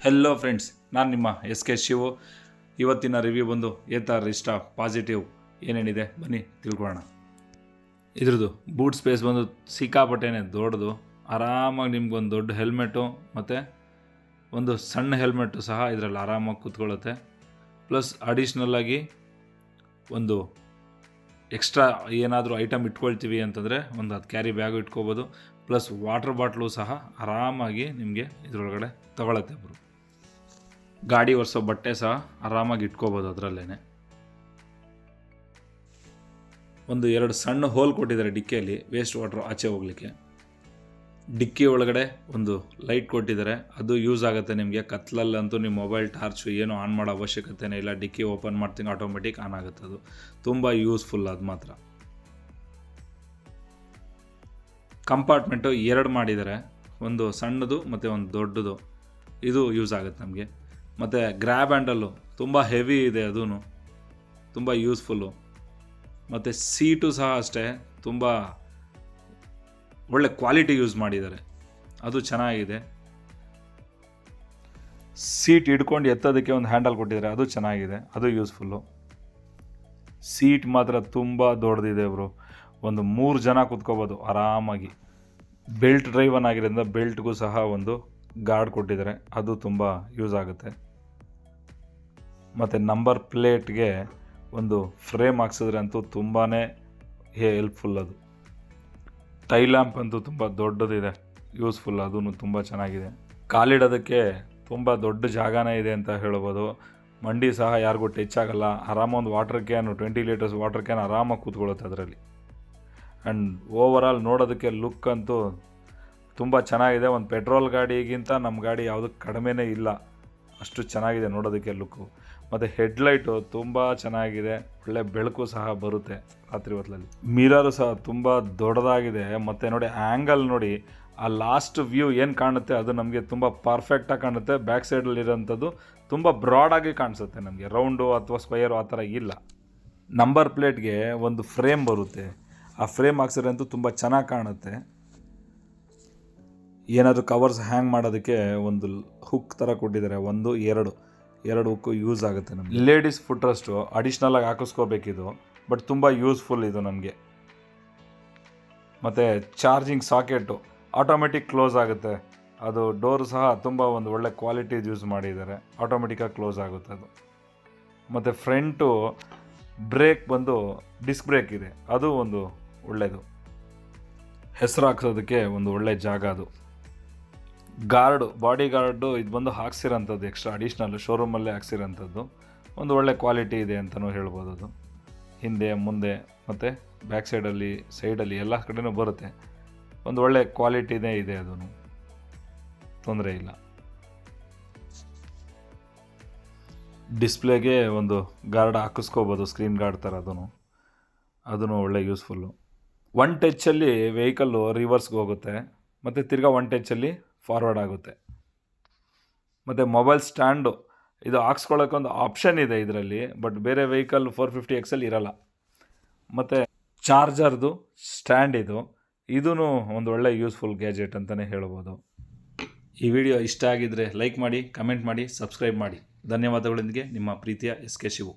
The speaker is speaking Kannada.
ಹೆಲೋ ಫ್ರೆಂಡ್ಸ್, ನಾನು ನಿಮ್ಮ ಎಸ್.ಕೆ. ಶಿವು. ಇವತ್ತಿನ ರಿವ್ಯೂ ಬಂದು ಏತಾರ ಇಷ್ಟ ಪಾಸಿಟಿವ್ ಏನೇನಿದೆ ಬನ್ನಿ ತಿಳ್ಕೊಳ್ಳೋಣ. ಇದ್ರದ್ದು ಬೂಟ್ ಸ್ಪೇಸ್ ಬಂದು ಸಿಕ್ಕಾಪಟ್ಟೆನೇ ದೊಡ್ಡದು. ಆರಾಮಾಗಿ ನಿಮ್ಗೊಂದು ದೊಡ್ಡ ಹೆಲ್ಮೆಟು ಮತ್ತು ಒಂದು ಸಣ್ಣ ಹೆಲ್ಮೆಟು ಸಹ ಇದರಲ್ಲಿ ಆರಾಮಾಗಿ ಕೂತ್ಕೊಳ್ಳುತ್ತೆ. ಪ್ಲಸ್ ಅಡಿಷ್ನಲ್ಲಾಗಿ ಒಂದು ಎಕ್ಸ್ಟ್ರಾ ಏನಾದರೂ ಐಟಮ್ ಇಟ್ಕೊಳ್ತೀವಿ ಅಂತಂದರೆ ಒಂದು ಅದು ಕ್ಯಾರಿ ಬ್ಯಾಗು ಇಟ್ಕೋಬೋದು. ಪ್ಲಸ್ ವಾಟರ್ ಬಾಟ್ಲು ಸಹ ಆರಾಮಾಗಿ ನಿಮಗೆ ಇದರೊಳಗಡೆ ತಗೊಳತ್ತೆ. ಒಬ್ಬರು ಗಾಡಿ ಒರೆಸೋ ಬಟ್ಟೆ ಸಹ ಆರಾಮಾಗಿ ಇಟ್ಕೋಬೋದು. ಅದರಲ್ಲೇ ಒಂದು 2 ಸಣ್ಣ ಹೋಲ್ ಕೊಟ್ಟಿದ್ದಾರೆ ಡಿಕ್ಕಿಯಲ್ಲಿ ವೇಸ್ಟ್ ವಾಟರ್ ಆಚೆ ಹೋಗಲಿಕ್ಕೆ. ಡಿಕ್ಕಿ ಒಳಗಡೆ ಒಂದು ಲೈಟ್ ಕೊಟ್ಟಿದ್ದಾರೆ, ಅದು ಯೂಸ್ ಆಗುತ್ತೆ ನಿಮಗೆ. ಕತ್ಲಲ್ಲಂತೂ ನಿಮ್ಮ ಮೊಬೈಲ್ ಟಾರ್ಚು ಏನೂ ಆನ್ ಮಾಡೋ ಅವಶ್ಯಕತೆನೇ ಇಲ್ಲ. ಡಿಕ್ಕಿ ಓಪನ್ ಮಾಡ್ತೀನಿ ಆಟೋಮೆಟಿಕ್ ಆನ್ ಆಗುತ್ತೆ. ಅದು ತುಂಬ ಯೂಸ್ಫುಲ್. ಅದು ಮಾತ್ರ ಕಂಪಾರ್ಟ್ಮೆಂಟು 2 ಮಾಡಿದ್ದಾರೆ, ಒಂದು ಸಣ್ಣದು ಮತ್ತು ಒಂದು ದೊಡ್ಡದು. ಇದು ಯೂಸ್ ಆಗುತ್ತೆ ನಮಗೆ. ಮತ್ತು ಗ್ರ್ಯಾಬ್ ಹ್ಯಾಂಡಲ್ಲು ತುಂಬ ಹೆವಿ ಇದೆ, ಅದೂ ತುಂಬ ಯೂಸ್ಫುಲ್ಲು. ಮತ್ತು ಸೀಟು ಸಹ ಅಷ್ಟೇ, ತುಂಬ ಒಳ್ಳೆ ಕ್ವಾಲಿಟಿ ಯೂಸ್ ಮಾಡಿದ್ದಾರೆ, ಅದು ಚೆನ್ನಾಗಿದೆ. ಸೀಟ್ ಹಿಡ್ಕೊಂಡು ಎತ್ತೋದಕ್ಕೆ ಒಂದು ಹ್ಯಾಂಡಲ್ ಕೊಟ್ಟಿದ್ದಾರೆ, ಅದು ಚೆನ್ನಾಗಿದೆ, ಅದು ಯೂಸ್ಫುಲ್ಲು. ಸೀಟ್ ಮಾತ್ರ ತುಂಬ ದೊಡ್ಡದಿದೆ ಬ್ರೋ, ಒಂದು 3 ಜನ ಕೂತ್ಕೋಬೋದು ಆರಾಮಾಗಿ. ಬೆಲ್ಟ್ ಡ್ರೈವನ್ ಆಗಿರೋದ್ರಿಂದ ಬೆಲ್ಟ್ಗೂ ಸಹ ಒಂದು ಗಾರ್ಡ್ ಕೊಟ್ಟಿದ್ದಾರೆ, ಅದು ತುಂಬ ಯೂಸ್ ಆಗುತ್ತೆ. ಮತ್ತು ನಂಬರ್ ಪ್ಲೇಟ್ಗೆ ಒಂದು ಫ್ರೇಮ್ ಹಾಕ್ಸಿದ್ರೆ ಅಂತೂ ತುಂಬಾ ಹೆಲ್ಪ್ಫುಲ್. ಅದು ಟೈ ಲ್ಯಾಂಪ್ ಅಂತೂ ತುಂಬ ದೊಡ್ಡದಿದೆ, ಯೂಸ್ಫುಲ್, ಅದೂ ತುಂಬ ಚೆನ್ನಾಗಿದೆ. ಕಾಲಿಡೋದಕ್ಕೆ ತುಂಬ ದೊಡ್ಡ ಜಾಗನೇ ಇದೆ ಅಂತ ಹೇಳ್ಬೋದು. ಮಂಡಿ ಸಹ ಯಾರಿಗೂ ಟಚ್ ಆಗಲ್ಲ. ಆರಾಮ ಒಂದು water can 20 litres water can ಆರಾಮಾಗಿ ಕೂತ್ಕೊಳ್ಳುತ್ತೆ ಅದರಲ್ಲಿ. ಆ್ಯಂಡ್ ಓವರಾಲ್ ನೋಡೋದಕ್ಕೆ ಲುಕ್ ಅಂತೂ ತುಂಬ ಚೆನ್ನಾಗಿದೆ. ಒಂದು ಪೆಟ್ರೋಲ್ ಗಾಡಿಗಿಂತ ನಮ್ಮ ಗಾಡಿ ಯಾವುದಕ್ಕೆ ಕಡಿಮೆನೇ ಇಲ್ಲ, ಅಷ್ಟು ಚೆನ್ನಾಗಿದೆ ನೋಡೋದಕ್ಕೆ ಲುಕ್ಕು. ಮತ್ತು ಹೆಡ್ಲೈಟು ತುಂಬ ಚೆನ್ನಾಗಿದೆ, ಒಳ್ಳೆ ಬೆಳಕು ಸಹ ಬರುತ್ತೆ ರಾತ್ರಿ ಹೊತ್ತಲ್ಲಿ. ಮಿರರು ಸಹ ತುಂಬ ದೊಡ್ಡದಾಗಿದೆ. ಮತ್ತು ನೋಡಿ ಆ್ಯಂಗಲ್ ನೋಡಿ, ಆ ಲಾಸ್ಟ್ ವ್ಯೂ ಏನು ಕಾಣುತ್ತೆ ಅದು ನಮಗೆ ತುಂಬ ಪರ್ಫೆಕ್ಟಾಗಿ ಕಾಣುತ್ತೆ. ಬ್ಯಾಕ್ ಸೈಡಲ್ಲಿರೋಂಥದ್ದು ತುಂಬ ಬ್ರಾಡಾಗಿ ಕಾಣಿಸುತ್ತೆ ನಮಗೆ, ರೌಂಡು ಅಥವಾ ಸ್ಕ್ವಯರು ಆ ಥರ ಇಲ್ಲ. ನಂಬರ್ ಪ್ಲೇಟ್ಗೆ ಒಂದು ಫ್ರೇಮ್ ಬರುತ್ತೆ, ಆ ಫ್ರೇಮ್ ಹಾಕ್ಸಿದ್ರೆ ಅಂತೂ ತುಂಬ ಚೆನ್ನಾಗಿ ಕಾಣುತ್ತೆ. ಏನಾದರೂ ಕವರ್ಸ್ ಹ್ಯಾಂಗ್ ಮಾಡೋದಕ್ಕೆ ಒಂದು ಹುಕ್ ಥರ ಕೊಟ್ಟಿದ್ದಾರೆ, 1 2 ಹುಕ್ಕು ಯೂಸ್ ಆಗುತ್ತೆ ನಮಗೆ. ಲೇಡೀಸ್ ಫುಟ್ ರೆಸ್ಟು ಅಡಿಷ್ನಲಾಗಿ ಹಾಕಿಸ್ಕೋಬೇಕಿದು, ಬಟ್ ತುಂಬ ಯೂಸ್ಫುಲ್ ಇದು ನಮಗೆ. ಮತ್ತು ಚಾರ್ಜಿಂಗ್ ಸಾಕೆಟು ಆಟೋಮೆಟಿಕ್ ಕ್ಲೋಸ್ ಆಗುತ್ತೆ. ಅದು ಡೋರು ಸಹ ತುಂಬ ಒಂದು ಒಳ್ಳೆ ಕ್ವಾಲಿಟಿದು ಯೂಸ್ ಮಾಡಿದ್ದಾರೆ, ಆಟೋಮೆಟಿಕ್ಕಾಗಿ ಕ್ಲೋಸ್ ಆಗುತ್ತೆ ಅದು. ಮತ್ತು ಫ್ರಂಟು ಬ್ರೇಕ್ ಬಂದು ಡಿಸ್ಕ್ ಬ್ರೇಕ್ ಇದೆ, ಅದು ಒಂದು ಒಳ್ಳೆಯದು. ಹೆಸರು ಹಾಕ್ಸೋದಕ್ಕೆ ಒಂದು ಒಳ್ಳೆ ಜಾಗ ಅದು. ಗಾರ್ಡು, ಬಾಡಿ ಗಾರ್ಡು ಇದು ಬಂದು ಹಾಕ್ಸಿರೋಂಥದ್ದು ಎಕ್ಸ್ಟ್ರಾ ಅಡಿಷ್ನಲ್ಲು ಶೋರೂಮಲ್ಲೇ ಹಾಕ್ಸಿರೋಂಥದ್ದು. ಒಂದು ಒಳ್ಳೆ ಕ್ವಾಲಿಟಿ ಇದೆ ಅಂತಲೂ ಹೇಳ್ಬೋದು. ಅದು ಹಿಂದೆ ಮುಂದೆ ಮತ್ತು ಬ್ಯಾಕ್ ಸೈಡಲ್ಲಿ ಎಲ್ಲ ಕಡೆನೂ ಬರುತ್ತೆ. ಒಂದು ಒಳ್ಳೆ ಕ್ವಾಲಿಟಿನೇ ಇದೆ, ಅದೂ ತೊಂದರೆ ಇಲ್ಲ. ಡಿಸ್ಪ್ಲೇಗೆ ಒಂದು ಗಾರ್ಡ್ ಹಾಕಿಸ್ಕೋಬೋದು, ಸ್ಕ್ರೀನ್ ಗಾರ್ಡ್ ಥರ, ಅದೂ ಒಳ್ಳೆ ಯೂಸ್ಫುಲ್ಲು. 1 ಟಚ್ಚಲ್ಲಿ ವೆಹಿಕಲ್ಲು ರಿವರ್ಸ್ಗೆ ಹೋಗುತ್ತೆ, ಮತ್ತು ತಿರ್ಗಾ 1 ಟಚ್ಚಲ್ಲಿ ಫಾರ್ವರ್ಡ್ ಆಗುತ್ತೆ. ಮತ್ತು ಮೊಬೈಲ್ ಸ್ಟ್ಯಾಂಡು ಇದು ಹಾಕ್ಸ್ಕೊಳ್ಳೋಕ್ಕೊಂದು ಆಪ್ಷನ್ ಇದೆ ಇದರಲ್ಲಿ, ಬಟ್ ಬೇರೆ ವೆಹಿಕಲ್ 450XL ಇರಲ್ಲ. ಮತ್ತು ಚಾರ್ಜರ್ದು ಸ್ಟ್ಯಾಂಡ್ ಇದೂ ಒಂದು ಒಳ್ಳೆ ಯೂಸ್ಫುಲ್ ಗ್ಯಾಜೆಟ್ ಅಂತಲೇ ಹೇಳ್ಬೋದು. ಈ ವಿಡಿಯೋ ಇಷ್ಟ ಆಗಿದ್ದರೆ ಲೈಕ್ ಮಾಡಿ, ಕಮೆಂಟ್ ಮಾಡಿ, ಸಬ್ಸ್ಕ್ರೈಬ್ ಮಾಡಿ. ಧನ್ಯವಾದಗಳೊಂದಿಗೆ ನಿಮ್ಮ ಪ್ರೀತಿಯ ಎಸ್.ಕೆ. ಶಿವು.